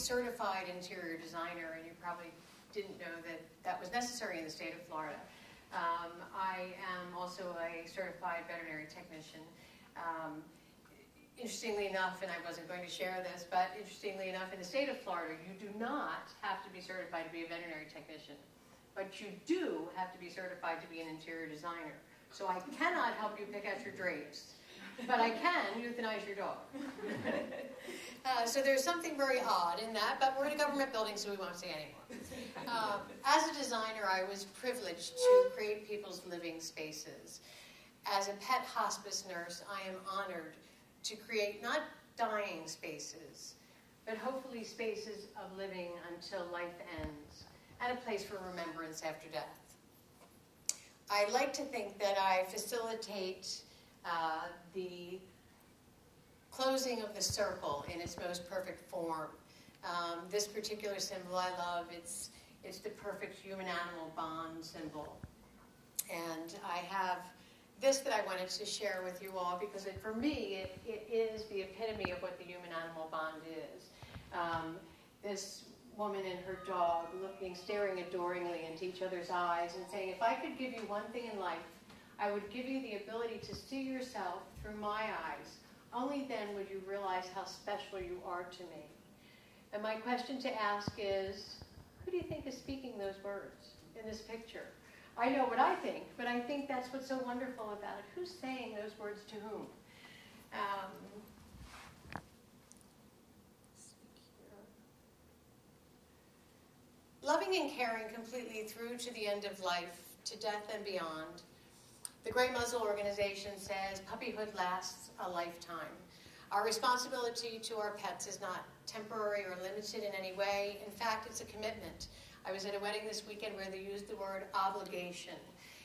certified interior designer, and you probably didn't know that that was necessary in the state of Florida. I am also a certified veterinary technician. Interestingly enough, and I wasn't going to share this, but interestingly enough, in the state of Florida, you do not have to be certified to be a veterinary technician, but you do have to be certified to be an interior designer. So I cannot help you pick out your drapes, but I can euthanize your dog. So there's something very odd in that, but we're in a government building, so we won't say anymore. As a designer, I was privileged to create people's living spaces. As a pet hospice nurse, I am honored to create not dying spaces, but hopefully spaces of living until life ends, and a place for remembrance after death. I like to think that I facilitate the closing of the circle in its most perfect form. This particular symbol I love, it's the perfect human-animal bond symbol. And I have this that I wanted to share with you all because for me, it is the epitome of what the human-animal bond is. This woman and her dog staring adoringly into each other's eyes and saying, if I could give you one thing in life, I would give you the ability to see yourself through my eyes. Only then would you realize how special you are to me. And my question to ask is, who do you think is speaking those words in this picture? I know what I think, but I think that's what's so wonderful about it. Who's saying those words to whom? Loving and caring completely through to the end of life, to death and beyond. The Grey Muzzle organization says puppyhood lasts a lifetime. Our responsibility to our pets is not temporary or limited in any way. In fact, it's a commitment. I was at a wedding this weekend where they used the word obligation.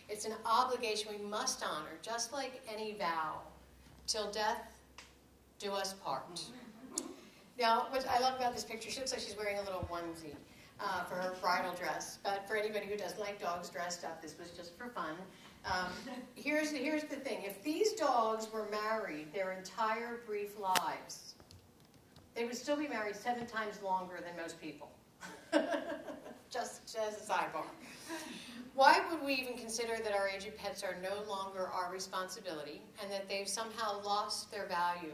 It's an obligation we must honor, just like any vow. Till death do us part. Now, what I love about this picture, she looks like she's wearing a little onesie for her bridal dress. But for anybody who doesn't like dogs dressed up, this was just for fun. Here's the thing. If these dogs were married their entire brief lives, they would still be married 7 times longer than most people. Just as a sidebar. Why would we even consider that our aged pets are no longer our responsibility and that they've somehow lost their value?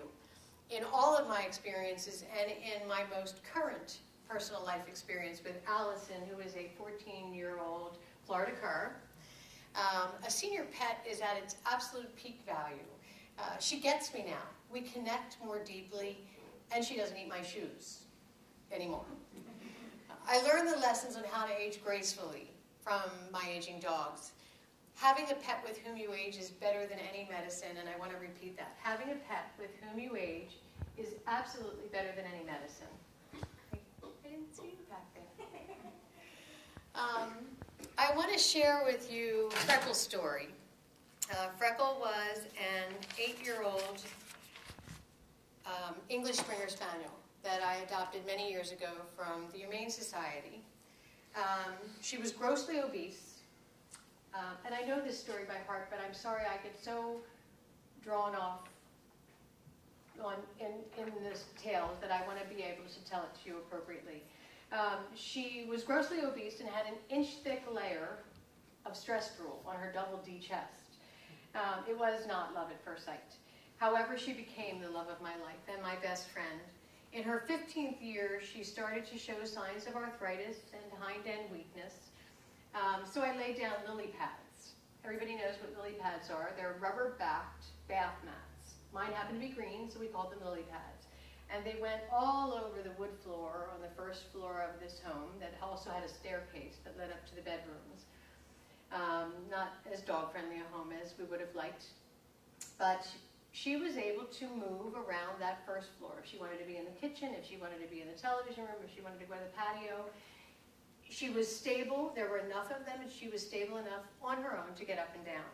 In all of my experiences and in my most current personal life experience with Allison, who is a 14-year-old Florida cur, a senior pet is at its absolute peak value. She gets me now. We connect more deeply, and she doesn't eat my shoes anymore. I learned the lessons on how to age gracefully from my aging dogs. Having a pet with whom you age is better than any medicine, and I want to repeat that. Having a pet with whom you age is absolutely better than any medicine. I didn't see you back there. I want to share with you Freckle's story. Freckle was an 8-year-old English Springer Spaniel that I adopted many years ago from the Humane Society. She was grossly obese, and I know this story by heart, but I'm sorry I get so drawn off in this tale that I want to be able to tell it to you appropriately. She was grossly obese and had an inch-thick layer of stress drool on her double D chest. It was not love at first sight. However, she became the love of my life and my best friend. In her 15th year, she started to show signs of arthritis and hind-end weakness. So I laid down lily pads. Everybody knows what lily pads are. They're rubber-backed bath mats. Mine happened to be green, so we called them lily pads. And they went all over the wood floor on the first floor of this home that also had a staircase that led up to the bedrooms. Not as dog-friendly a home as we would have liked, but she was able to move around that first floor. If she wanted to be in the kitchen, if she wanted to be in the television room, if she wanted to go to the patio. She was stable. There were enough of them, and she was stable enough on her own to get up and down.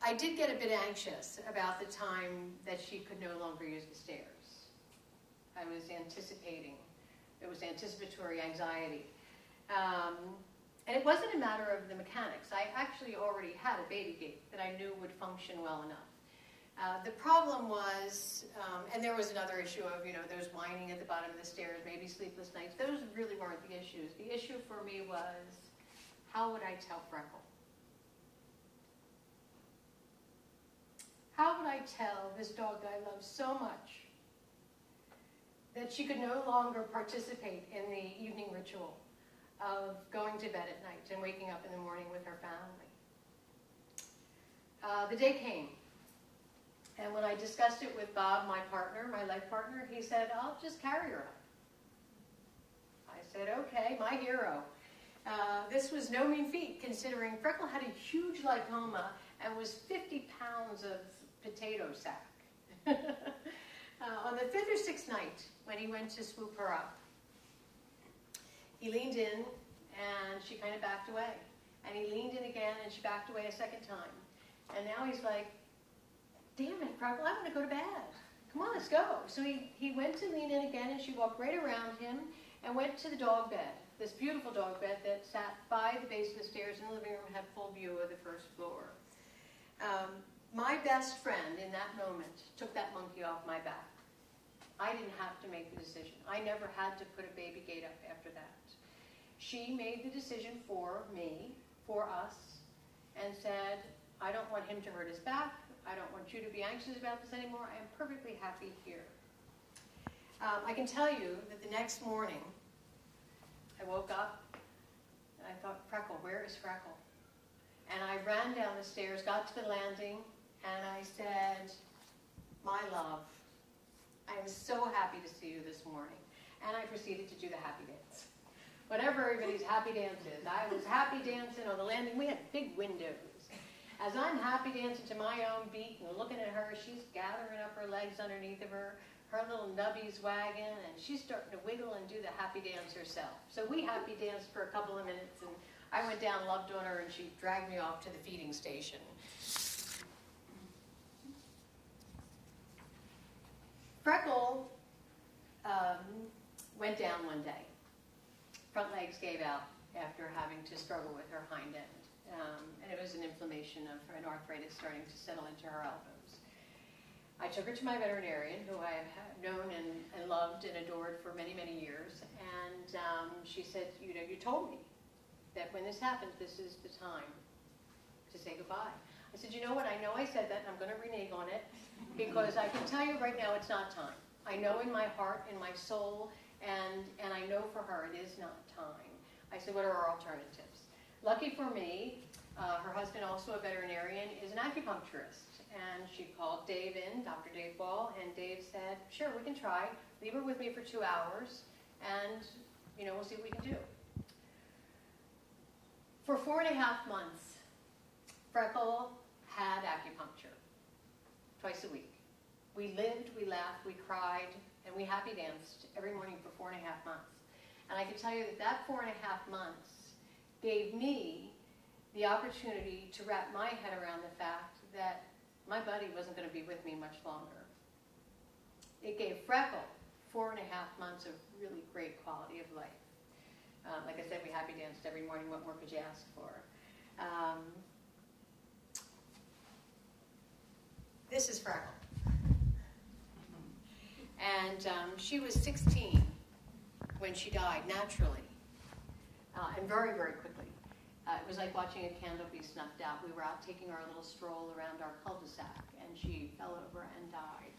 I did get a bit anxious about the time that she could no longer use the stairs. I was anticipating. It was anticipatory anxiety. And it wasn't a matter of the mechanics. I actually already had a baby gate that I knew would function well enough. The problem was, and there was another issue of, there's whining at the bottom of the stairs, maybe sleepless nights. Those really weren't the issues. The issue for me was, how would I tell Freckle? How would I tell this dog that I love so much that she could no longer participate in the evening ritual of going to bed at night and waking up in the morning with her family? The day came. And when I discussed it with Bob, my partner, my life partner, he said, I'll just carry her up. I said, okay, my hero. This was no mean feat, considering Freckle had a huge lipoma and was 50 pounds of potato sack. On the 5th or 6th night, when he went to swoop her up, he leaned in and she kind of backed away. And he leaned in again and she backed away a second time. And now he's like, damn it, Freckle, I want to go to bed. Come on, let's go. So he went to lean in again, and she walked right around him and went to the dog bed, this beautiful dog bed that sat by the base of the stairs in the living room and had full view of the first floor. My best friend in that moment took that monkey off my back. I didn't have to make the decision. I never had to put a baby gate up after that. She made the decision for me, for us, and said, I don't want him to hurt his back. I don't want you to be anxious about this anymore. I am perfectly happy here. I can tell you that the next morning, I woke up and I thought, Freckle, where is Freckle? And I ran down the stairs, got to the landing, and I said, my love, I am so happy to see you this morning. And I proceeded to do the happy dance. Whatever everybody's happy dance is. I was happy dancing on the landing. We had big windows. As I'm happy dancing to my own beat and looking at her, she's gathering up her legs underneath of her, her little nubby's wagging, and she's starting to wiggle and do the happy dance herself. So we happy danced for a couple of minutes, and I went down, loved on her, and she dragged me off to the feeding station. Freckle went down one day. Front legs gave out after having to struggle with her hind end. And it was an inflammation of an arthritis starting to settle into her elbows. I took her to my veterinarian, who I have known and loved and adored for many, many years. And she said, you told me that when this happens, this is the time to say goodbye. I said, you know what? I know I said that, and I'm going to renege on it, because I can tell you right now it's not time. I know in my heart, in my soul, and I know for her it is not time. I said, what are our alternatives? Lucky for me, her husband, also a veterinarian, is an acupuncturist. And she called Dave in, Dr. Dave Ball, and Dave said, sure, we can try. Leave her with me for 2 hours, and we'll see what we can do. For 4.5 months, Freckle had acupuncture twice a week. We lived, we laughed, we cried, and we happy danced every morning for 4.5 months. And I can tell you that 4.5 months gave me the opportunity to wrap my head around the fact that my buddy wasn't going to be with me much longer. It gave Freckle 4.5 months of really great quality of life. Like I said, we happy danced every morning. What more could you ask for? This is Freckle. And she was 16 when she died naturally. And very, very quickly. It was like watching a candle be snuffed out. We were out taking our little stroll around our cul-de-sac, and she fell over and died.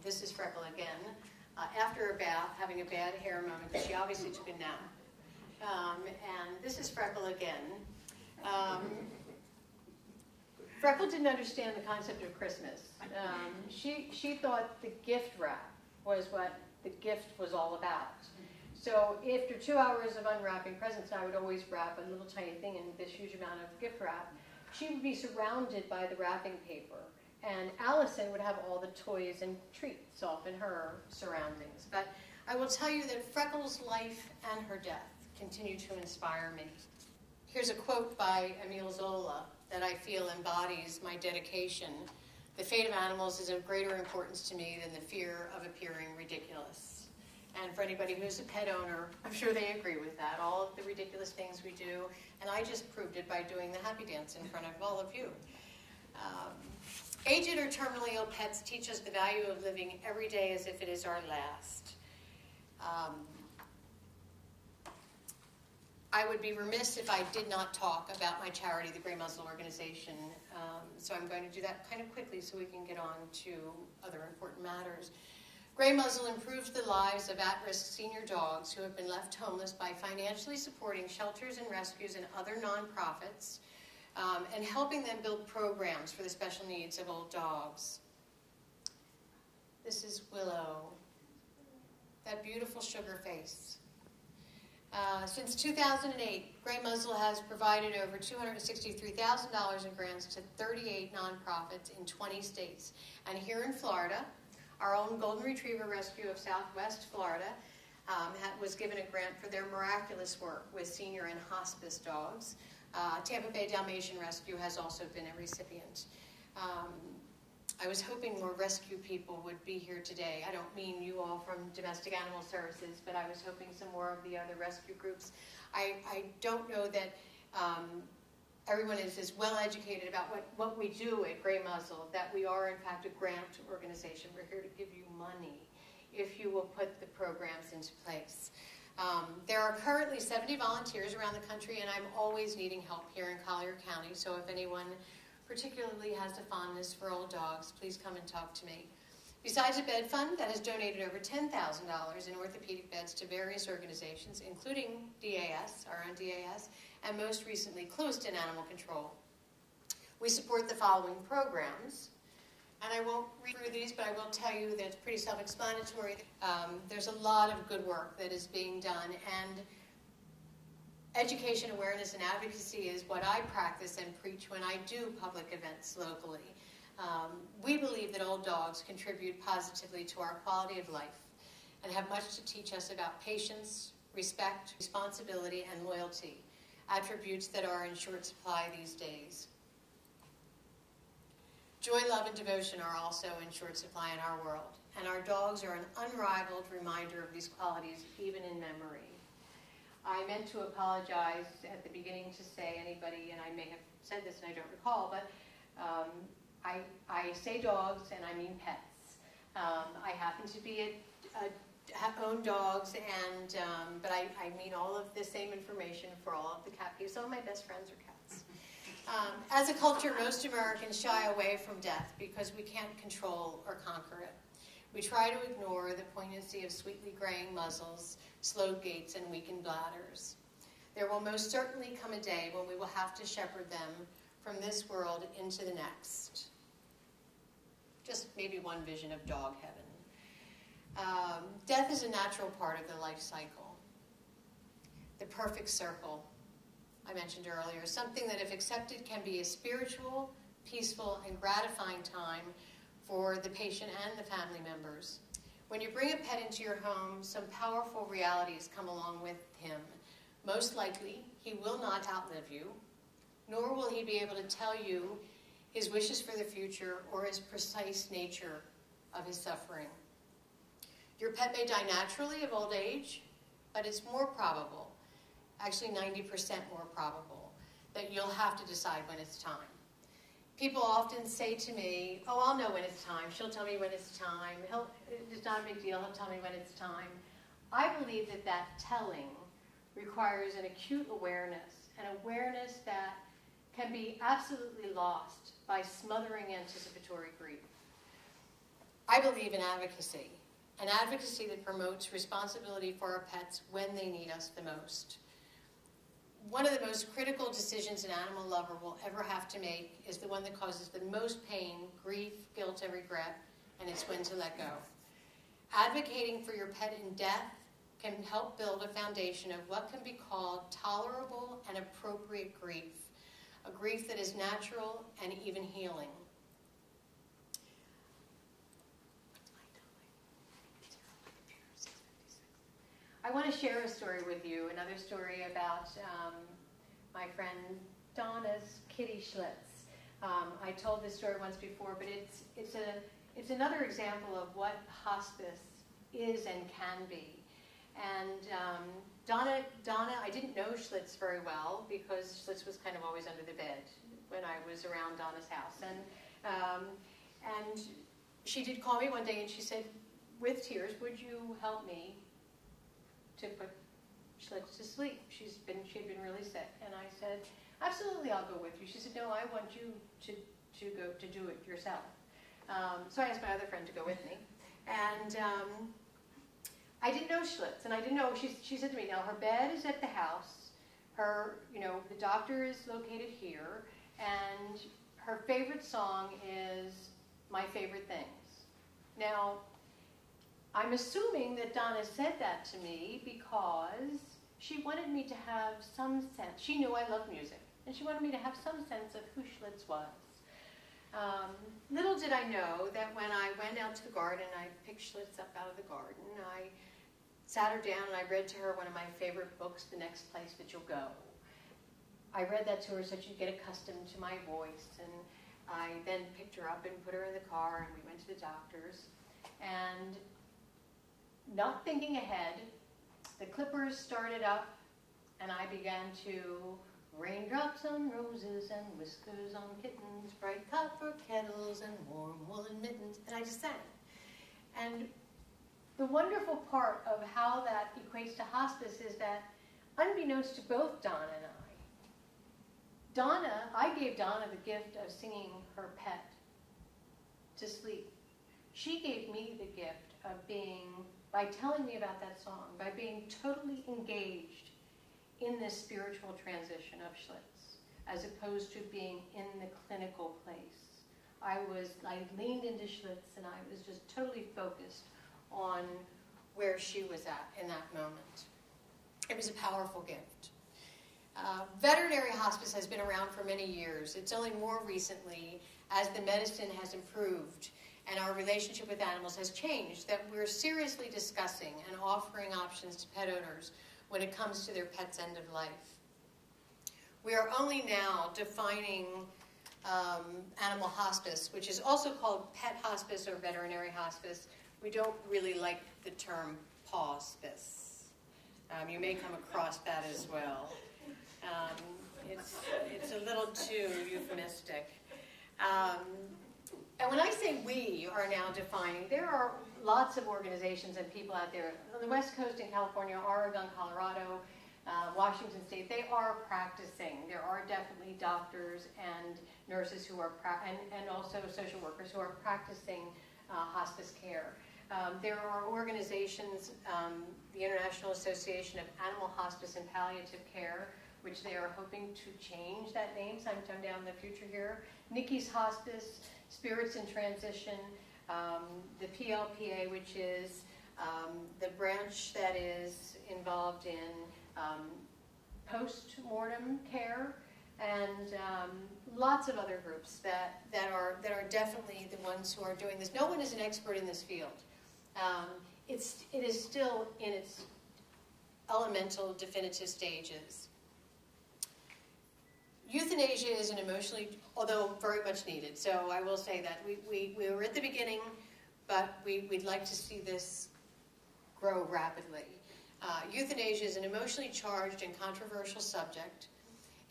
This is Freckle again. After a bath, having a bad hair moment, because she obviously took a nap. And this is Freckle again. Freckle didn't understand the concept of Christmas. She thought the gift wrap was what the gift was all about. So after 2 hours of unwrapping presents, I would always wrap a little tiny thing in this huge amount of gift wrap. She would be surrounded by the wrapping paper, and Allison would have all the toys and treats off in her surroundings. But I will tell you that Freckle's life and her death continue to inspire me. Here's a quote by Emile Zola that I feel embodies my dedication. The fate of animals is of greater importance to me than the fear of appearing ridiculous. And for anybody who's a pet owner, I'm sure they agree with that, all of the ridiculous things we do. And I just proved it by doing the happy dance in front of all of you. Aged or terminally ill pets teach us the value of living every day as if it is our last. I would be remiss if I did not talk about my charity, the Gray Muzzle Organization, so I'm going to do that kind of quickly so we can get on to other important matters. Gray Muzzle improves the lives of at-risk senior dogs who have been left homeless by financially supporting shelters and rescues and other nonprofits, and helping them build programs for the special needs of old dogs. This is Willow, that beautiful sugar face. Since 2008, Gray Muzzle has provided over $263,000 in grants to 38 nonprofits in 20 states. And here in Florida, our own Golden Retriever Rescue of Southwest Florida was given a grant for their miraculous work with senior and hospice dogs. Tampa Bay Dalmatian Rescue has also been a recipient. I was hoping more rescue people would be here today. I don't mean you all from Domestic Animal Services, but I was hoping some more of the other rescue groups. I don't know that everyone is as well educated about what we do at Gray Muzzle, that we are in fact a grant organization. We're here to give you money if you will put the programs into place. There are currently 70 volunteers around the country, and I'm always needing help here in Collier County, so if anyone particularly has a fondness for old dogs, please come and talk to me. Besides a bed fund that has donated over $10,000 in orthopedic beds to various organizations, including DAS, our own DAS, and most recently Closed in Animal Control, we support the following programs. And I won't read through these, but I will tell you that it's pretty self-explanatory. There's a lot of good work that is being done, and education, awareness, and advocacy is what I practice and preach when I do public events locally. We believe that old dogs contribute positively to our quality of life and have much to teach us about patience, respect, responsibility, and loyalty, attributes that are in short supply these days. Joy, love, and devotion are also in short supply in our world, and our dogs are an unrivaled reminder of these qualities, even in memory. I meant to apologize at the beginning to say anybody, and I may have said this and I don't recall, but I say dogs and I mean pets. I happen to be own dogs, and but I mean all of the same information for all of the cat people. Some of my best friends are cats. As a culture, most Americans shy away from death because we can't control or conquer it. We try to ignore the poignancy of sweetly graying muzzles, slowed gaits, and weakened bladders. There will most certainly come a day when we will have to shepherd them from this world into the next. Just maybe one vision of dog heaven. Death is a natural part of the life cycle. The perfect circle, I mentioned earlier, something that if accepted can be a spiritual, peaceful, and gratifying time for the patient and the family members. When you bring a pet into your home, some powerful realities come along with him. Most likely, he will not outlive you, nor will he be able to tell you his wishes for the future or his precise nature of his suffering. Your pet may die naturally of old age, but it's more probable, actually 90% more probable, that you'll have to decide when it's time. People often say to me, oh, I'll know when it's time. She'll tell me when it's time. It's not a big deal. He'll tell me when it's time. I believe that that telling requires an acute awareness, an awareness that can be absolutely lost by smothering anticipatory grief. I believe in advocacy, an advocacy that promotes responsibility for our pets when they need us the most. One of the most critical decisions an animal lover will ever have to make is the one that causes the most pain, grief, guilt, and regret, and it's when to let go. Advocating for your pet in death can help build a foundation of what can be called tolerable and appropriate grief, a grief that is natural and even healing. I want to share a story with you, another story about my friend Donna's kitty Schlitz. I told this story once before, but it's another example of what hospice is and can be. And Donna, I didn't know Schlitz very well because Schlitz was kind of always under the bed when I was around Donna's house. And And she did call me one day and she said, with tears, would you help me to put Schlitz to sleep? She had been really sick. And I said, absolutely, I'll go with you. She said, no, I want you to go to do it yourself. So I asked my other friend to go with me. And I didn't know Schlitz, and I didn't know, she said to me, now her bed is at the house, the doctor is located here, and her favorite song is My Favorite Things. Now, I'm assuming that Donna said that to me because she wanted me to have some sense. She knew I love music, and she wanted me to have some sense of who Schlitz was. Little did I know that when I went out to the garden, I picked Schlitz up out of the garden, I sat her down and I read to her one of my favorite books, The Next Place That You'll Go. I read that to her so she'd get accustomed to my voice, and I then picked her up and put her in the car, and we went to the doctor's. And not thinking ahead, the clippers started up, and I began to raindrops on roses and whiskers on kittens, bright copper kettles and warm woolen mittens, and I just sang. And the wonderful part of how that equates to hospice is that, unbeknownst to both Donna and I gave Donna the gift of singing her pet to sleep. She gave me the gift of by telling me about that song, by being totally engaged in this spiritual transition of Schlitz, as opposed to being in the clinical place. I leaned into Schlitz and I was just totally focused on where she was at in that moment. It was a powerful gift. Veterinary hospice has been around for many years. It's only more recently, as the medicine has improved and our relationship with animals has changed, that we're seriously discussing and offering options to pet owners when it comes to their pet's end of life. We are only now defining animal hospice, which is also called pet hospice or veterinary hospice. We don't really like the term pawspice. You may come across that as well. It's a little too euphemistic. And when I say we are now defining, there are lots of organizations and people out there on the West Coast in California, Oregon, Colorado, Washington State. They are practicing. There are definitely doctors and nurses who are and also social workers who are practicing hospice care. There are organizations, the International Association of Animal Hospice and Palliative Care, which they are hoping to change that name sometime down in the future here. Nikki's Hospice, Spirits in Transition, the PLPA, which is the branch that is involved in post-mortem care, and lots of other groups that are definitely the ones who are doing this. No one is an expert in this field. It is still in its elemental, definitive stages. Euthanasia is an emotionally, although very much needed. So I will say that we were at the beginning, but we'd like to see this grow rapidly. Euthanasia is an emotionally charged and controversial subject,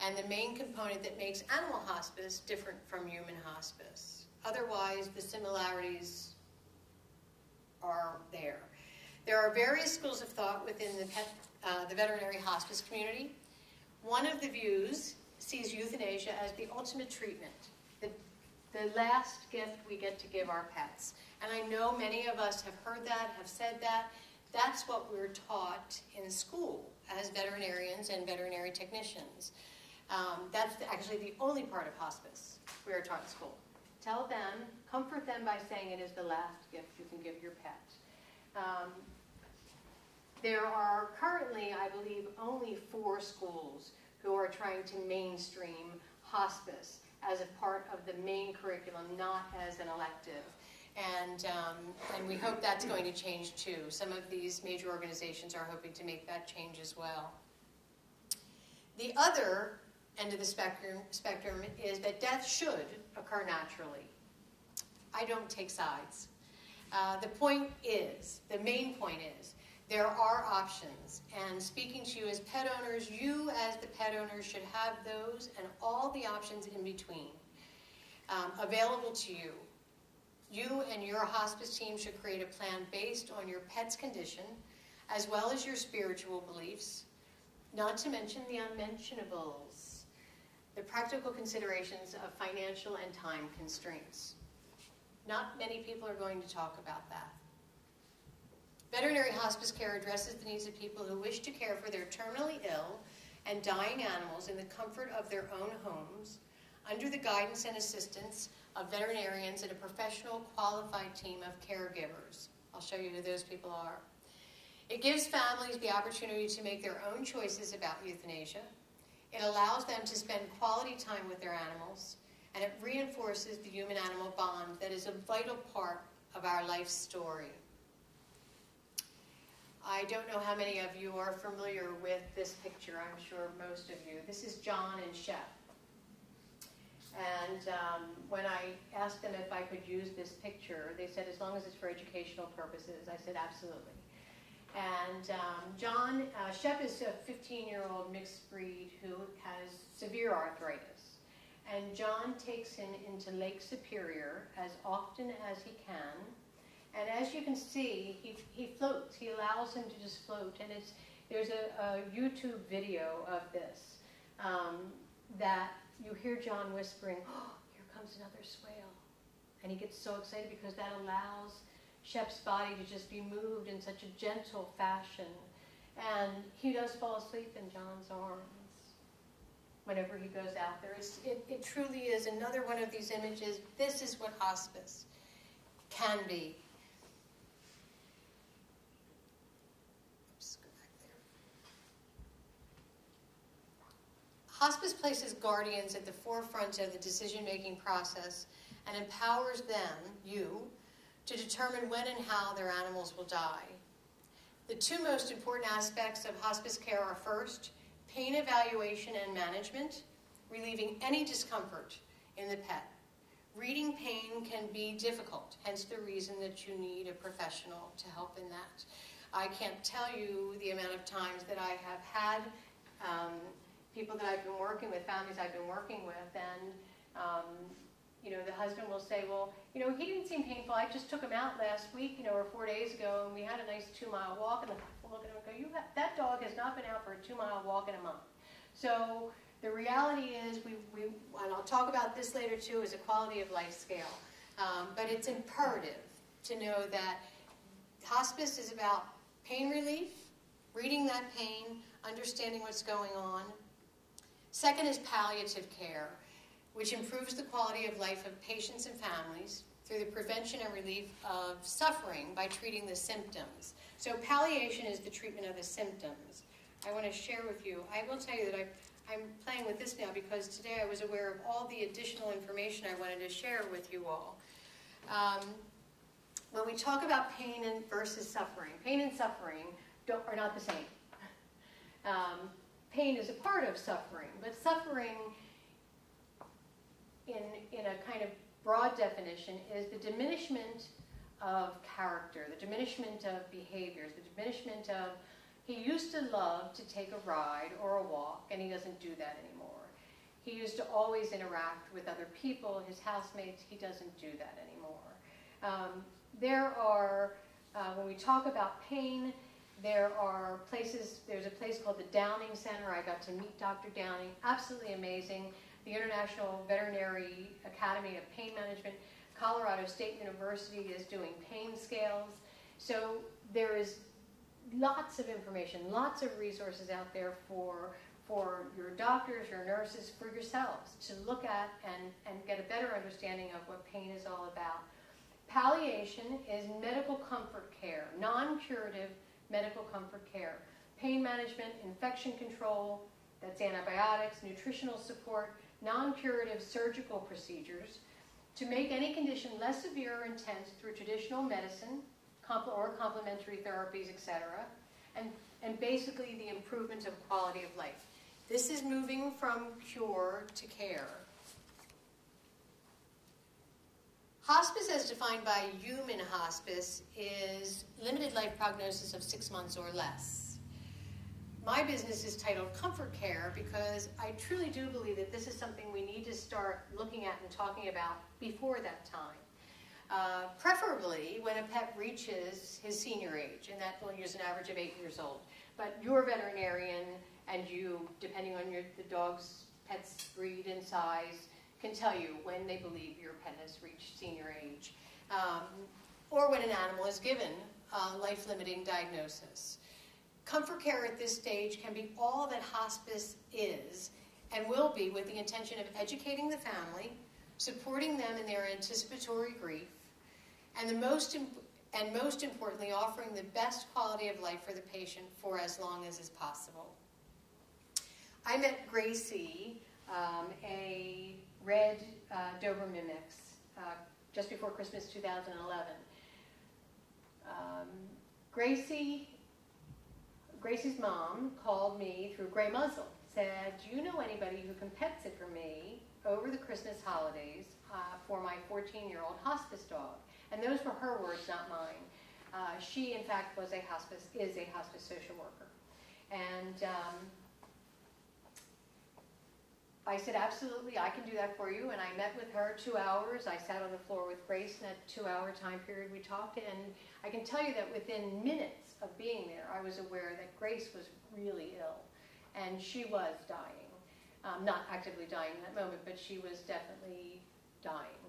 and the main component that makes animal hospice different from human hospice. Otherwise, the similarities are there. There are various schools of thought within the veterinary hospice community. One of the views sees euthanasia as the ultimate treatment, the last gift we get to give our pets. And I know many of us have heard that, have said that. That's what we're taught in school as veterinarians and veterinary technicians. That's actually the only part of hospice we are taught in school. Tell them, comfort them by saying it is the last gift you can give your pet. There are currently, I believe, only 4 schools who are trying to mainstream hospice as a part of the main curriculum, not as an elective. And we hope that's going to change too. Some of these major organizations are hoping to make that change as well. The other end of the spectrum is that death should occur naturally. I don't take sides. The main point is, there are options, and speaking to you as pet owners, you as the pet owners should have those and all the options in between available to you. You and your hospice team should create a plan based on your pet's condition, as well as your spiritual beliefs, not to mention the unmentionables, the practical considerations of financial and time constraints. Not many people are going to talk about that. Veterinary hospice care addresses the needs of people who wish to care for their terminally ill and dying animals in the comfort of their own homes, under the guidance and assistance of veterinarians and a professional, qualified team of caregivers. I'll show you who those people are. It gives families the opportunity to make their own choices about euthanasia. It allows them to spend quality time with their animals, and it reinforces the human-animal bond that is a vital part of our life story. I don't know how many of you are familiar with this picture. I'm sure most of you. This is John and Shep. And when I asked them if I could use this picture, they said as long as it's for educational purposes. I said absolutely. And Shep is a 15-year-old mixed breed who has severe arthritis. And John takes him into Lake Superior as often as he can. And as you can see, he floats. He allows him to just float. And there's a YouTube video of this that you hear John whispering, "Oh, here comes another swale." And he gets so excited because that allows Shep's body to just be moved in such a gentle fashion. And he does fall asleep in John's arms whenever he goes out there. It truly is another one of these images. This is what hospice can be. Oops, go back there. Hospice places guardians at the forefront of the decision-making process and empowers them, you, to determine when and how their animals will die. The two most important aspects of hospice care are first, pain evaluation and management, relieving any discomfort in the pet. Reading pain can be difficult, hence the reason that you need a professional to help in that. I can't tell you the amount of times that I have had people that I've been working with, families I've been working with, and the husband will say, well, he didn't seem painful. I just took him out last week, or 4 days ago, and we had a nice 2-mile walk. And the wife will look at him and go, that dog has not been out for a 2-mile walk in a month. So the reality is, and I'll talk about this later too, is a quality of life scale. But it's imperative to know that hospice is about pain relief, reading that pain, understanding what's going on. Second is palliative care, which improves the quality of life of patients and families through the prevention and relief of suffering by treating the symptoms. So palliation is the treatment of the symptoms. I want to share with you, I will tell you that I'm playing with this now because today I was aware of all the additional information I wanted to share with you all. When we talk about pain versus suffering, pain and suffering are not the same. Pain is a part of suffering, but suffering in a kind of broad definition is the diminishment of character, the diminishment of behaviors, the diminishment of, he used to love to take a ride or a walk, and he doesn't do that anymore. He used to always interact with other people, his housemates, he doesn't do that anymore. When we talk about pain, there are places, there's a place called the Downing Center. I got to meet Dr. Downing, absolutely amazing. The International Veterinary Academy of Pain Management. Colorado State University is doing pain scales. So there is lots of information, lots of resources out there for your doctors, your nurses, for yourselves to look at and get a better understanding of what pain is all about. Palliation is medical comfort care, non-curative medical comfort care. Pain management, infection control, that's antibiotics, nutritional support, non-curative surgical procedures to make any condition less severe or intense through traditional medicine or complementary therapies, etc., and basically the improvement of quality of life. This is moving from cure to care. Hospice, as defined by human hospice, is limited life prognosis of 6 months or less. My business is titled Comfort Care because I truly do believe that this is something we need to start looking at and talking about before that time. preferably when a pet reaches his senior age, and that will use an average of 8 years old. But your veterinarian and you, depending on the dog's pet's breed and size, can tell you when they believe your pet has reached senior age, or when an animal is given a life-limiting diagnosis. Comfort care at this stage can be all that hospice is and will be, with the intention of educating the family, supporting them in their anticipatory grief, and most importantly, offering the best quality of life for the patient for as long as is possible. I met Gracie, a red Doberman mix, just before Christmas 2011. Gracie's mom called me through Gray Muzzle, said, "Do you know anybody who can pet sit for me over the Christmas holidays for my 14-year-old hospice dog?" And those were her words, not mine. She, in fact, is a hospice social worker. And I said, absolutely, I can do that for you. And I met with her 2 hours. I sat on the floor with Grace in that 2-hour time period we talked. And I can tell you that within minutes of being there, I was aware that Grace was really ill. And she was dying. Not actively dying in that moment, but she was definitely dying.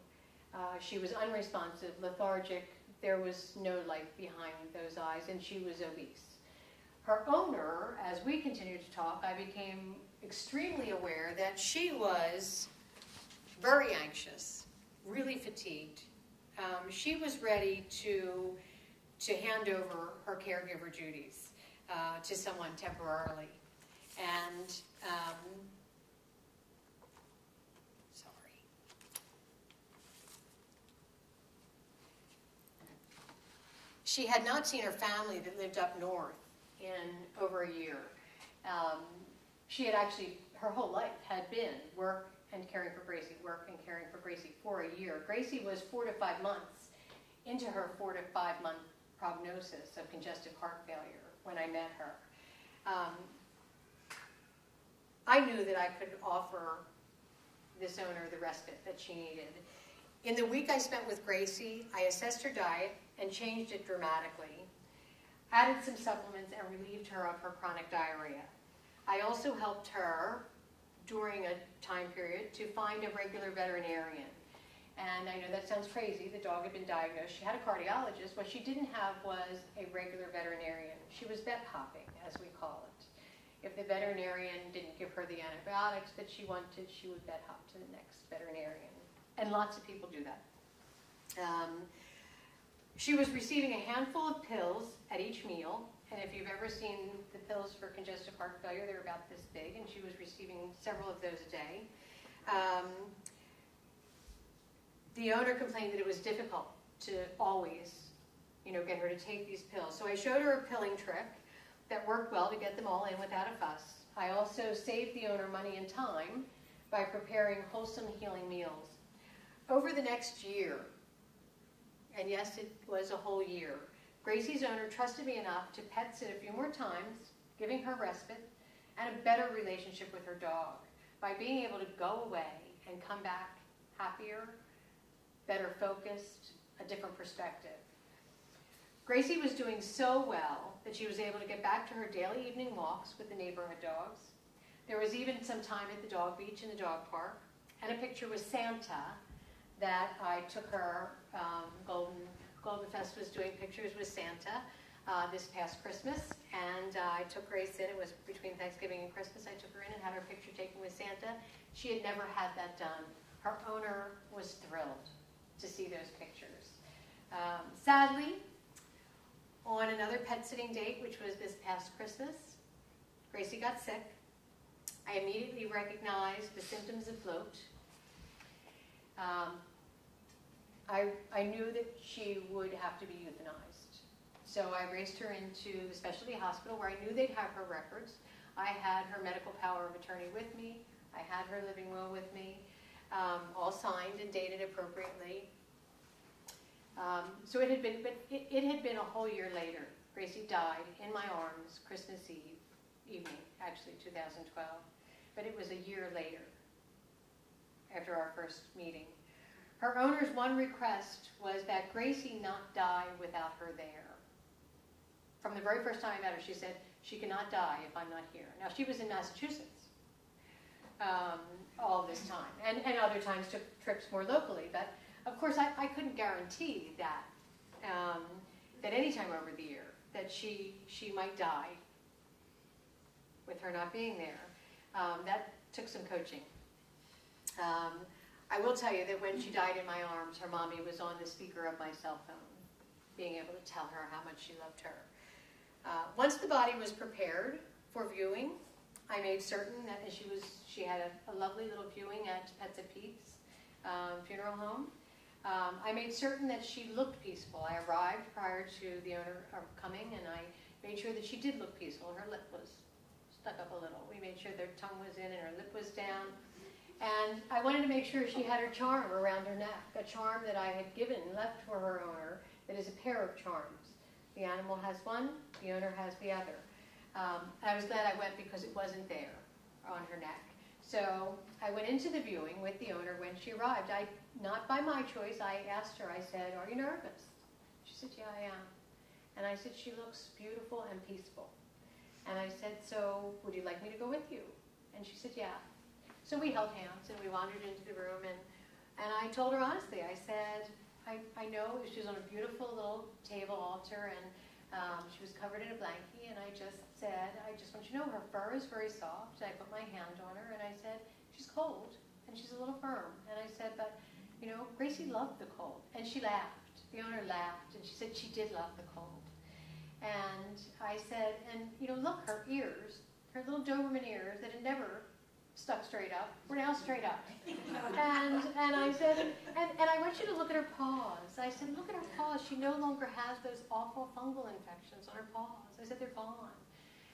She was unresponsive, lethargic. There was no life behind those eyes, and she was obese. Her owner, as we continued to talk, I became extremely aware that she was very anxious, really fatigued. She was ready to hand over her caregiver duties to someone temporarily. And she had not seen her family that lived up north in over a year. She had actually, her whole life had been work and caring for Gracie for a year. Gracie was 4 to 5 months into her 4 to 5 month prognosis of congestive heart failure when I met her. I knew that I could offer this owner the respite that she needed. In the week I spent with Gracie, I assessed her diet and changed it dramatically, added some supplements, and relieved her of her chronic diarrhea. I also helped her during a time period to find a regular veterinarian. And I know that sounds crazy, the dog had been diagnosed. She had a cardiologist. What she didn't have was a regular veterinarian. She was vet hopping, as we call it. If the veterinarian didn't give her the antibiotics that she wanted, she would vet hop to the next veterinarian. And lots of people do that. She was receiving a handful of pills at each meal, and if you've ever seen the pills for congestive heart failure, they're about this big, and she was receiving several of those a day. The owner complained that it was difficult to always, get her to take these pills. So I showed her a pilling trick that worked well to get them all in without a fuss. I also saved the owner money and time by preparing wholesome healing meals. Over the next year, and yes, it was a whole year, Gracie's owner trusted me enough to pet sit a few more times, giving her respite and a better relationship with her dog by being able to go away and come back happier, better focused, a different perspective. Gracie was doing so well that she was able to get back to her daily evening walks with the neighborhood dogs. There was even some time at the dog beach and the dog park, and a picture with Santa that I took her. Golden Fest was doing pictures with Santa this past Christmas, and I took Grace in. It was between Thanksgiving and Christmas. I took her in and had her picture taken with Santa. She had never had that done. Her owner was thrilled to see those pictures. Sadly, on another pet sitting date, which was this past Christmas, Gracie got sick. I immediately recognized the symptoms of bloat. I knew that she would have to be euthanized. So I raced her into the specialty hospital where I knew they'd have her records. I had her medical power of attorney with me. I had her living will with me, all signed and dated appropriately. So it had been a whole year later. Gracie died in my arms Christmas Eve evening, actually 2012. But it was a year later, after our first meeting. Her owner's one request was that Gracie not die without her there. From the very first time I met her, she said, she cannot die if I'm not here. Now, she was in Massachusetts all this time, and other times took trips more locally. But, of course, I couldn't guarantee that, that any time over the year, that she might die with her not being there. That took some coaching. I will tell you that when she died in my arms, her mommy was on the speaker of my cell phone, being able to tell her how much she loved her. Once the body was prepared for viewing, I made certain that she had a lovely little viewing at the Pete's funeral home. I made certain that she looked peaceful. I arrived prior to the owner coming, and I made sure that she did look peaceful. Her lip was stuck up a little. We made sure their tongue was in and her lip was down. And I wanted to make sure she had her charm around her neck, a charm that I had left for her owner, that is a pair of charms. The animal has one, the owner has the other. I was glad I went because it wasn't there on her neck. So I went into the viewing with the owner when she arrived. Not by my choice, I asked her, I said, "Are you nervous?" She said, "Yeah, I am." And I said, "She looks beautiful and peaceful." And I said, "So would you like me to go with you?" And she said, "Yeah." So we held hands and we wandered into the room, and I told her honestly, I said, I know she was on a beautiful little table altar, and she was covered in a blankie, and I just said, "I just want you to know her fur is very soft." I put my hand on her and I said, "She's cold and she's a little firm." And I said, "But you know, Gracie loved the cold." And she laughed. The owner laughed, and she said she did love the cold. And I said, "And you know, look, her ears, her little Doberman ears that had never stuck straight up, were now straight up." And I said, and I want you to look at her paws. I said, "Look at her paws. She no longer has those awful fungal infections on her paws." I said, "They're gone."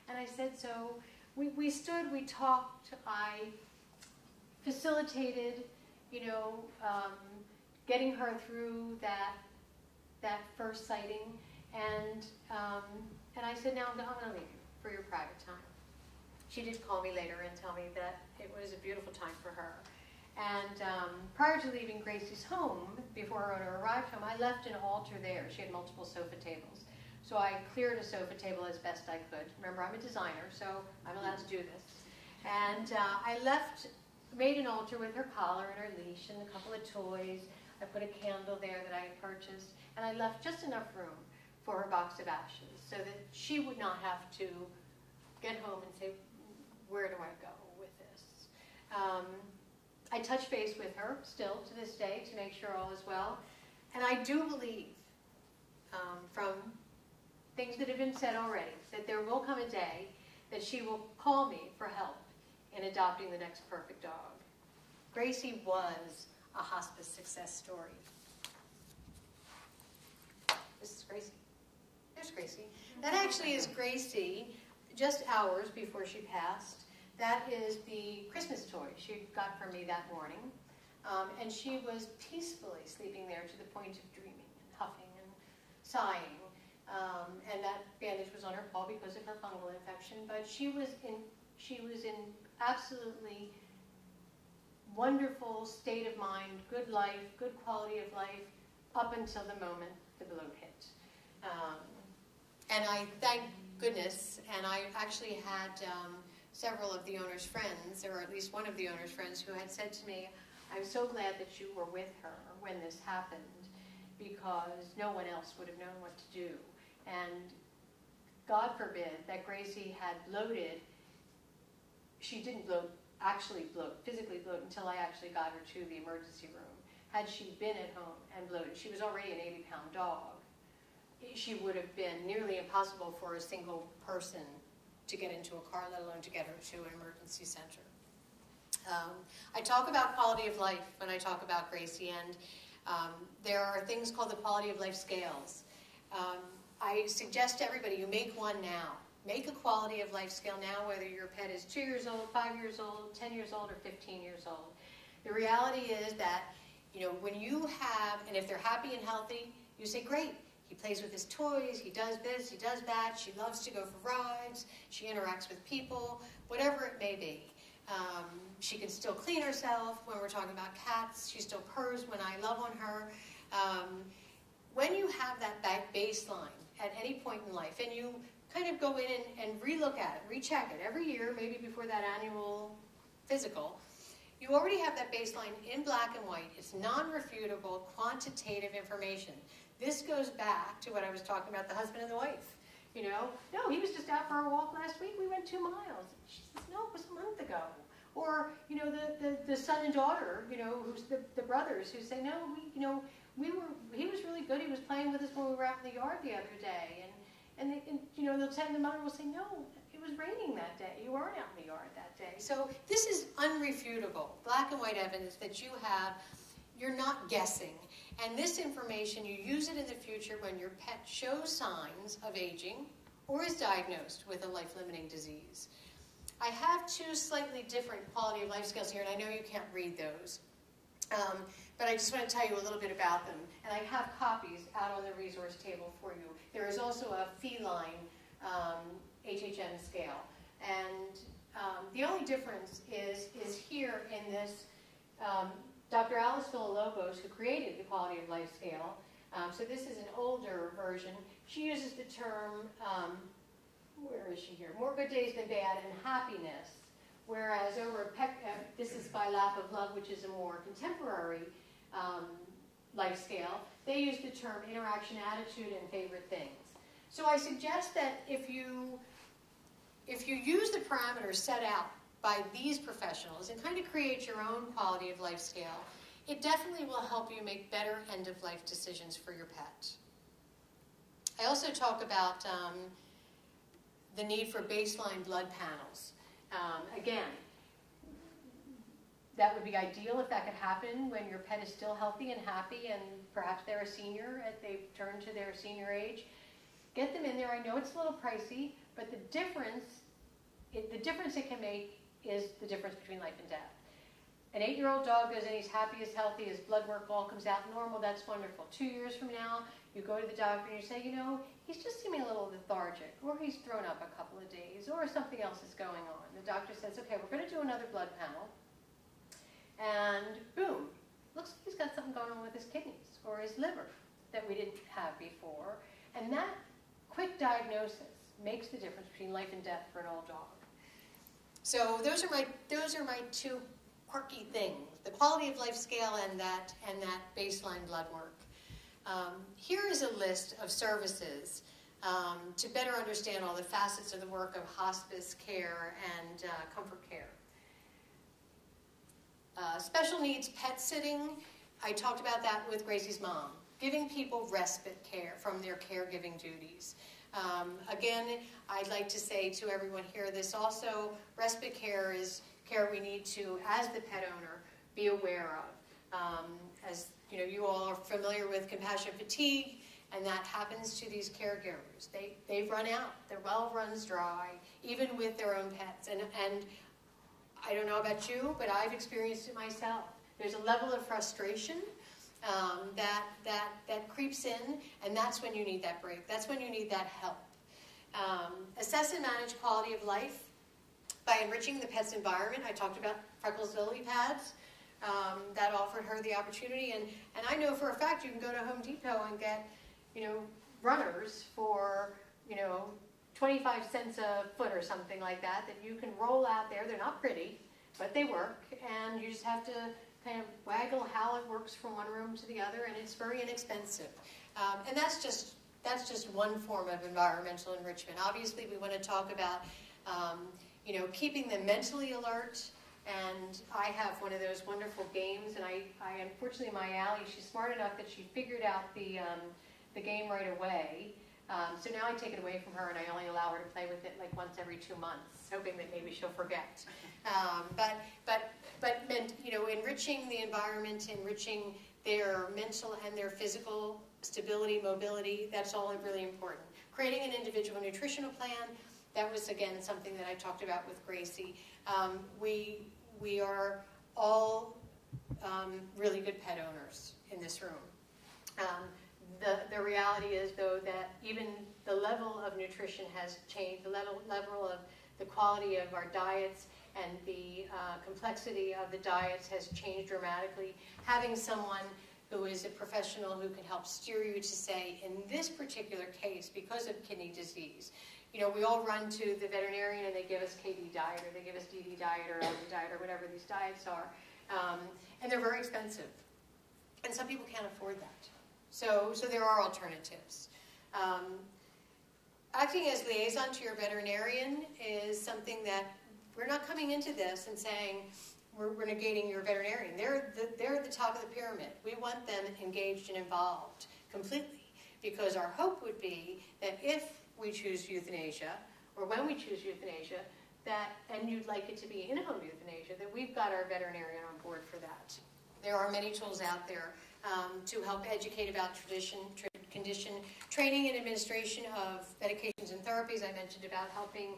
And I said, so we stood, we talked, I facilitated, you know, getting her through that first sighting, and I said, "Now I'm going to leave you for your private time." She did call me later and tell me that it was a beautiful time for her. And prior to leaving Gracie's home, before her owner arrived home, I left an altar there. She had multiple sofa tables. So I cleared a sofa table as best I could. Remember, I'm a designer, so I'm allowed to do this. And I made an altar with her collar and her leash and a couple of toys. I put a candle there that I had purchased. And I left just enough room for her box of ashes so that she would not have to get home and say, "Where do I go with this?" I touch base with her still to this day to make sure all is well. And I do believe, from things that have been said already, that there will come a day that she will call me for help in adopting the next perfect dog. Gracie was a hospice success story. This is Gracie. There's Gracie. That actually is Gracie just hours before she passed. That is the Christmas toy she got from me that morning. And she was peacefully sleeping there to the point of dreaming and huffing and sighing. And that bandage was on her paw because of her fungal infection. But she was in absolutely wonderful state of mind, good life, good quality of life, up until the moment the blow hit. And I thank goodness, and I actually had several of the owner's friends, or at least one of the owner's friends, who had said to me, "I'm so glad that you were with her when this happened, because no one else would have known what to do." And God forbid that Gracie had bloated. She didn't physically bloat until I actually got her to the emergency room. Had she been at home and bloated, she was already an 80-pound dog. She would have been nearly impossible for a single person to get into a car, let alone to get her to an emergency center. I talk about quality of life when I talk about Gracie, and there are things called the quality of life scales. I suggest to everybody, you make one now. Make a quality of life scale now, whether your pet is 2 years old, 5 years old, 10 years old, or 15 years old. The reality is that, you know, when you have, and if they're happy and healthy, you say, "Great. He plays with his toys, he does this, he does that, she loves to go for rides, she interacts with people," whatever it may be. She can still clean herself. When we're talking about cats, she still purrs when I love on her. When you have that baseline at any point in life, and you kind of go in and relook at it, recheck it every year, maybe before that annual physical, you already have that baseline in black and white. It's non-refutable, quantitative information. This goes back to what I was talking about, the husband and the wife. You know, no, he was just out for a walk last week. We went 2 miles. She says, no, it was a month ago. Or, you know, the son and daughter, you know, who's the brothers who say, no, he was really good. He was playing with us when we were out in the yard the other day. And you know, the mother will say, no, it was raining that day. You weren't out in the yard that day. So this is unrefutable, black and white evidence that you have. You're not guessing. And this information, you use it in the future when your pet shows signs of aging or is diagnosed with a life-limiting disease. I have 2 slightly different quality of life scales here, and I know you can't read those. But I just want to tell you a little bit about them. And I have copies out on the resource table for you. There is also a feline HHN scale. And the only difference is here in this, Dr. Alice Villalobos, who created the quality of life scale, so this is an older version. She uses the term, where is she here? More good days than bad and happiness. Whereas over this is by Lap of Love, which is a more contemporary life scale, they use the term interaction, attitude, and favorite things. So I suggest that if you use the parameters set out by these professionals and kind of create your own quality of life scale, it definitely will help you make better end-of-life decisions for your pet. I also talk about the need for baseline blood panels. Again, that would be ideal if that could happen when your pet is still healthy and happy and perhaps they're a senior, they've turned to their senior age. Get them in there. I know it's a little pricey, but the difference it can make is the difference between life and death. An 8-year-old dog goes in, he's happy, he's healthy, his blood work all comes out normal, that's wonderful. 2 years from now, you go to the doctor and you say, you know, he's just seeming a little lethargic, or he's thrown up a couple of days, or something else is going on. The doctor says, okay, we're going to do another blood panel, and boom, looks like he's got something going on with his kidneys or his liver that we didn't have before. And that quick diagnosis makes the difference between life and death for an old dog. So those are my 2 quirky things: the quality of life scale and that baseline blood work. Here is a list of services to better understand all the facets of the work of hospice care and comfort care. Special needs pet sitting, I talked about that with Gracie's mom. Giving people respite care from their caregiving duties. Again, I'd like to say to everyone here, this also, respite care is care we need to, as the pet owner, be aware of. As you know, you all are familiar with compassion fatigue, and that happens to these caregivers. They've run out. Their well runs dry, even with their own pets. And I don't know about you, but I've experienced it myself. There's a level of frustration that creeps in, and that's when you need that break. That's when you need that help. Assess and manage quality of life by enriching the pet's environment. I talked about Freckles lily pads. That offered her the opportunity, and I know for a fact you can go to Home Depot and get, you know, runners for, you know, 25 cents a foot or something like that you can roll out there. They're not pretty, but they work, and you just have to kind of waggle how it works from one room to the other, and it's very inexpensive. And that's just one form of environmental enrichment. Obviously, we want to talk about, you know, keeping them mentally alert. And I have one of those wonderful games, and I unfortunately, my Allie, she's smart enough that she figured out the game right away. So now I take it away from her, and I only allow her to play with it like once every 2 months, hoping that maybe she'll forget. But you know, enriching the environment, enriching their mental and their physical stability, mobility, that's all really important. Creating an individual nutritional plan, that was again something that I talked about with Gracie. We are all really good pet owners in this room. The reality is, though, that even the level of nutrition has changed, the level of the quality of our diets and the complexity of the diets has changed dramatically. Having someone who is a professional who can help steer you to say, in this particular case, because of kidney disease, you know, we all run to the veterinarian and they give us KD diet, or they give us DD diet, or LD diet, or whatever these diets are. And they're very expensive. And some people can't afford that. So there are alternatives. Acting as liaison to your veterinarian is something that we're not coming into this and saying we're negating your veterinarian. They're at the top of the pyramid. We want them engaged and involved completely, because our hope would be that if we choose euthanasia, or when we choose euthanasia, and you'd like it to be in-home euthanasia, that we've got our veterinarian on board for that. There are many tools out there to help educate about condition training and administration of medications and therapies. I mentioned about helping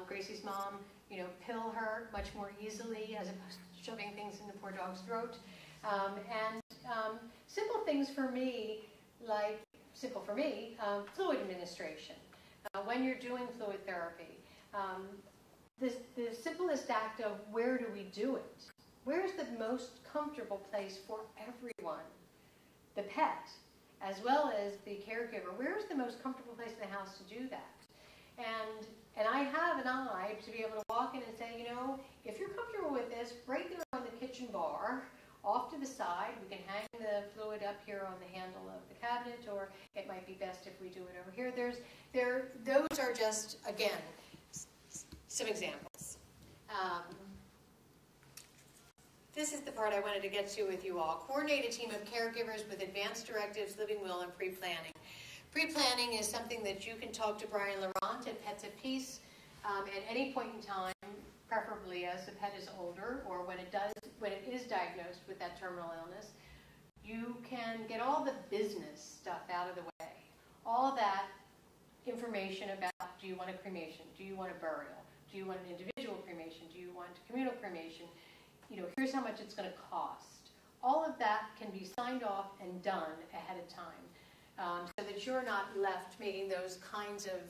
Gracie's mom, you know, pill her much more easily as opposed to shoving things in the poor dog's throat. Simple things for me, like fluid administration. When you're doing fluid therapy, the simplest act of where do we do it? Where's the most comfortable place for everyone? The pet, as well as the caregiver. Where's the most comfortable place in the house to do that? And I have an eye to be able to walk in and say, you know, if you're comfortable with this, right there on the kitchen bar, off to the side, we can hang the fluid up here on the handle of the cabinet, or it might be best if we do it over here. Those are just, again, some examples. This is the part I wanted to get to with you all. Coordinate a team of caregivers with advanced directives, living will, and pre-planning. Pre-planning is something that you can talk to Brian Laurent at Pets at Peace at any point in time, preferably as the pet is older, or when it is diagnosed with that terminal illness. You can get all the business stuff out of the way. All that information about, do you want a cremation? Do you want a burial? Do you want an individual cremation? Do you want communal cremation? You know, here's how much it's going to cost. All of that can be signed off and done ahead of time, so that you're not left making those kinds of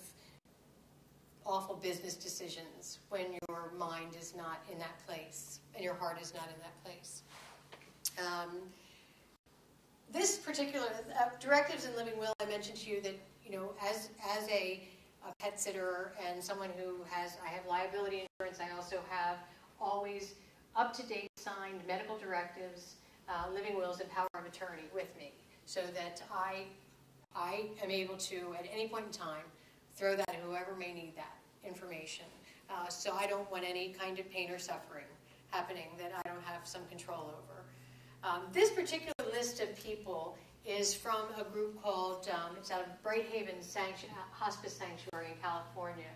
awful business decisions when your mind is not in that place and your heart is not in that place. This particular directives in living will, I mentioned to you that, you know, as a pet sitter and someone who I have liability insurance, I also have always up-to-date signed medical directives, living wills, and power of attorney with me, so that I am able to, at any point in time, throw that at whoever may need that information. So I don't want any kind of pain or suffering happening that I don't have some control over. This particular list of people is from a group called, it's out of Brighthaven Hospice Sanctuary in California.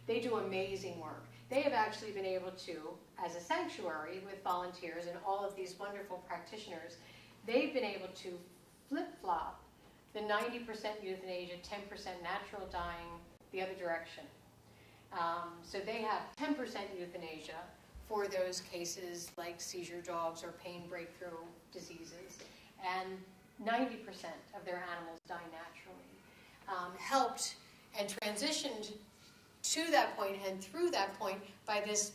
They do amazing work. They have actually been able to, as a sanctuary with volunteers and all of these wonderful practitioners, they've been able to flip-flop the 90% euthanasia, 10% natural dying the other direction. So they have 10% euthanasia for those cases like seizure dogs or pain breakthrough diseases, and 90% of their animals die naturally. Helped and transitioned to that point and through that point by this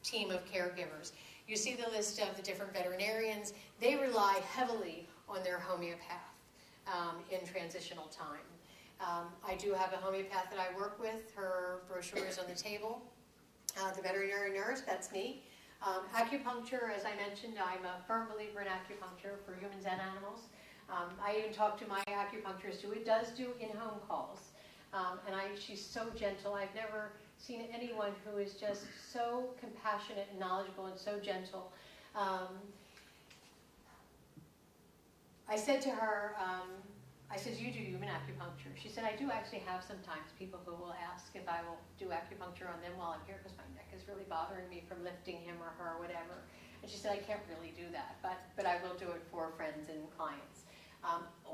team of caregivers. You see the list of the different veterinarians. They rely heavily on their homeopath in transitional time. I do have a homeopath that I work with. Her brochure is on the table. The veterinary nurse, that's me. Acupuncture, as I mentioned, I'm a firm believer in acupuncture for humans and animals. I even talk to my acupuncturist who does do in-home calls. And she's so gentle. I've never seen anyone who is just so compassionate and knowledgeable and so gentle. I said to her, I said, do you do human acupuncture? She said, I do actually have sometimes people who will ask if I will do acupuncture on them while I'm here because my neck is really bothering me from lifting him or her or whatever. And she said, I can't really do that, but I will do it for friends and clients.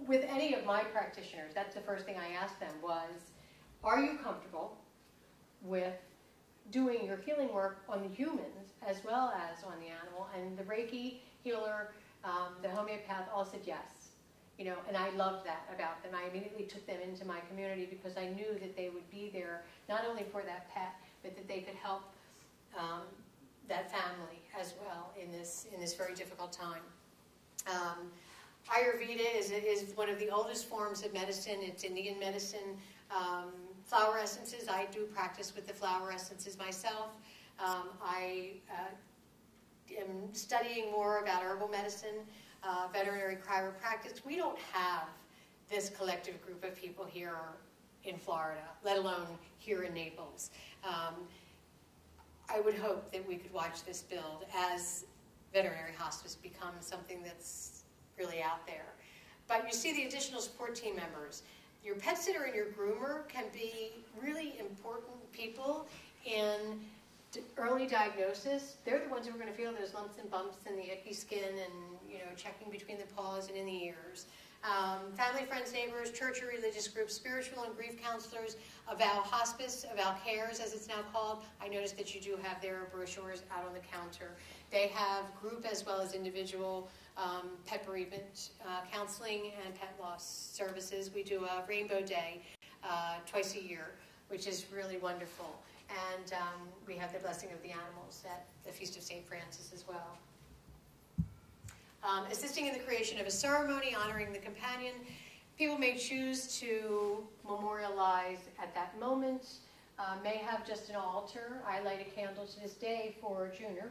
With any of my practitioners, that's the first thing I asked them was, are you comfortable with doing your healing work on the humans as well as on the animal? And the Reiki healer, the homeopath all said yes. You know, and I loved that about them. I immediately took them into my community because I knew that they would be there not only for that pet, but that they could help that family as well in this very difficult time. Ayurveda is one of the oldest forms of medicine. It's Indian medicine. Flower essences, I do practice with the flower essences myself. I am studying more about herbal medicine, veterinary chiropractic. We don't have this collective group of people here in Florida, let alone here in Naples. I would hope that we could watch this build as veterinary hospice becomes something that's really out there. But you see the additional support team members. Your pet sitter and your groomer can be really important people in early diagnosis. They're the ones who are going to feel those lumps and bumps and the icky skin and, you know, checking between the paws and in the ears. Family, friends, neighbors, church or religious groups, spiritual and grief counselors, Avow Hospice, Avow Cares as it's now called. I noticed that you do have their brochures out on the counter. They have group as well as individual pet bereavement counseling and pet loss services. We do a Rainbow Day twice a year, which is really wonderful. And we have the blessing of the animals at the Feast of St. Francis as well. Assisting in the creation of a ceremony honoring the companion. People may choose to memorialize at that moment, may have just an altar. I light a candle to this day for Junior.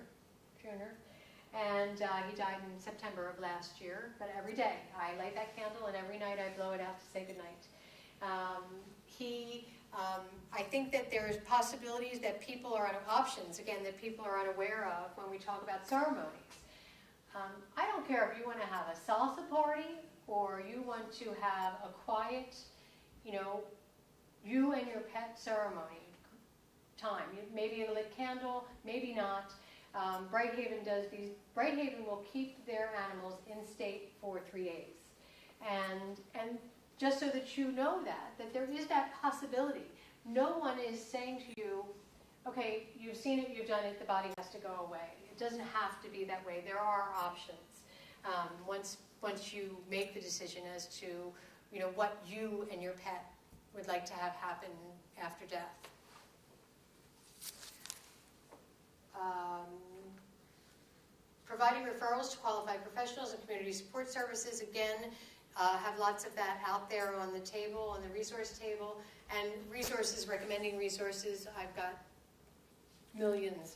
And he died in September of last year. But every day I light that candle and every night I blow it out to say goodnight. I think that there's possibilities that people are options, again, that people are unaware of when we talk about ceremonies. I don't care if you want to have a salsa party or you want to have a quiet, you know, you and your pet ceremony time. Maybe a lit candle, maybe not. Brighthaven does these. Brighthaven will keep their animals in state for 3 days. And just so that you know that there is that possibility. No one is saying to you, okay, you've seen it, you've done it, the body has to go away. It doesn't have to be that way. There are options. Once you make the decision as to, you know, what you and your pet would like to have happen after death. Providing referrals to qualified professionals and community support services, again, have lots of that out there on the table, on the resource table. And resources, recommending resources, I've got millions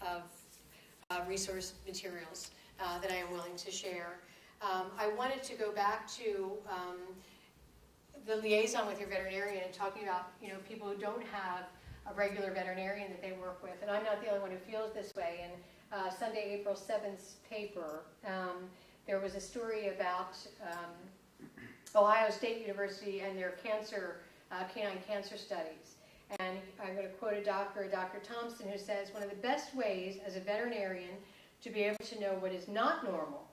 of resource materials that I am willing to share. I wanted to go back to the liaison with your veterinarian and talking about, you know, people who don't have a regular veterinarian that they work with. And I'm not the only one who feels this way. In Sunday, April 7th's paper, there was a story about Ohio State University and their canine cancer studies. And I'm going to quote a doctor, Dr. Thompson, who says, one of the best ways as a veterinarian to be able to know what is not normal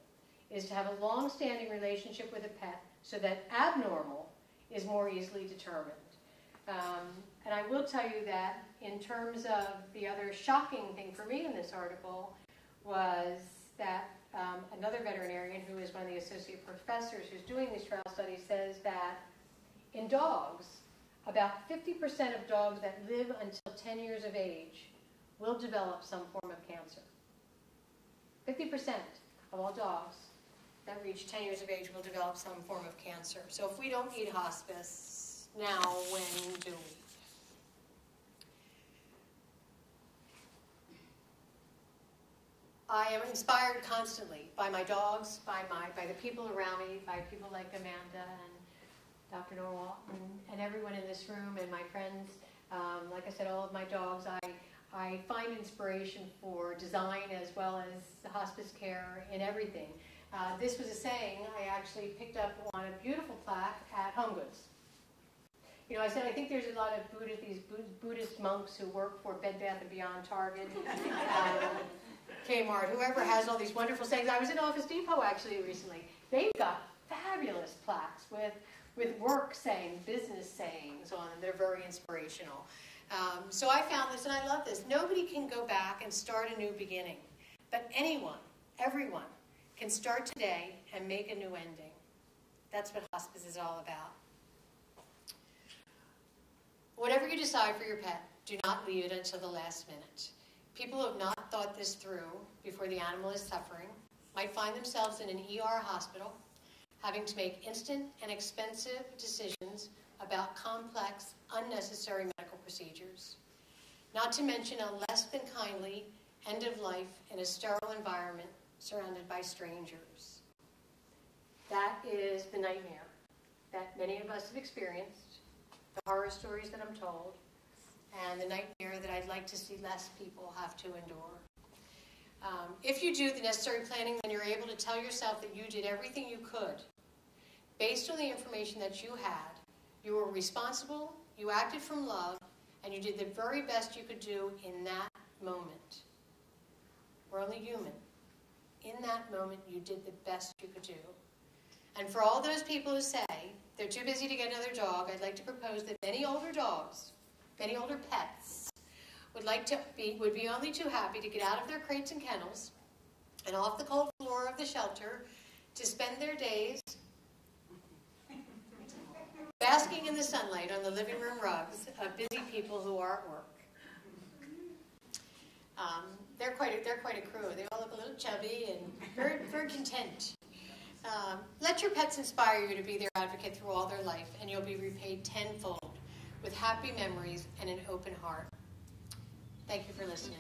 is to have a long-standing relationship with a pet so that abnormal is more easily determined. And I will tell you that in terms of the other shocking thing for me in this article was that another veterinarian who is one of the associate professors who's doing these trial studies says that in dogs, about 50% of dogs that live until 10 years of age will develop some form of cancer. 50% of all dogs that reach 10 years of age will develop some form of cancer. So if we don't need hospice, now when do we? I am inspired constantly by my dogs, by the people around me, by people like Amanda and Dr. Norwalk and everyone in this room and my friends. Like I said, all of my dogs, I find inspiration for design as well as the hospice care in everything. This was a saying I actually picked up on a beautiful plaque at Home Goods. You know, I said, I think there's a lot of these Buddhist monks who work for Bed Bath & Beyond, Target, Kmart, whoever has all these wonderful sayings. I was in Office Depot actually recently. They've got fabulous plaques with work sayings, business sayings on them. They're very inspirational. So I found this, and I love this. Nobody can go back and start a new beginning, but anyone, everyone, can start today and make a new ending. That's what hospice is all about. Whatever you decide for your pet, do not leave it until the last minute. People who have not thought this through before the animal is suffering might find themselves in an ER hospital having to make instant and expensive decisions about complex, unnecessary medical procedures. Not to mention a less than kindly end of life in a sterile environment surrounded by strangers. That is the nightmare that many of us have experienced, the horror stories that I'm told, and the nightmare that I'd like to see less people have to endure. If you do the necessary planning, then you're able to tell yourself that you did everything you could. Based on the information that you had, you were responsible, you acted from love, and you did the very best you could do in that moment. We're only human. In that moment, you did the best you could do. And for all those people who say they're too busy to get another dog, I'd like to propose that many older dogs, many older pets, would be only too happy to get out of their crates and kennels and off the cold floor of the shelter to spend their days basking in the sunlight on the living room rugs of busy people who are at work. They're quite a crew. They all look a little chubby and very, very content. Let your pets inspire you to be their advocate through all their life, and you'll be repaid tenfold with happy memories and an open heart. Thank you for listening.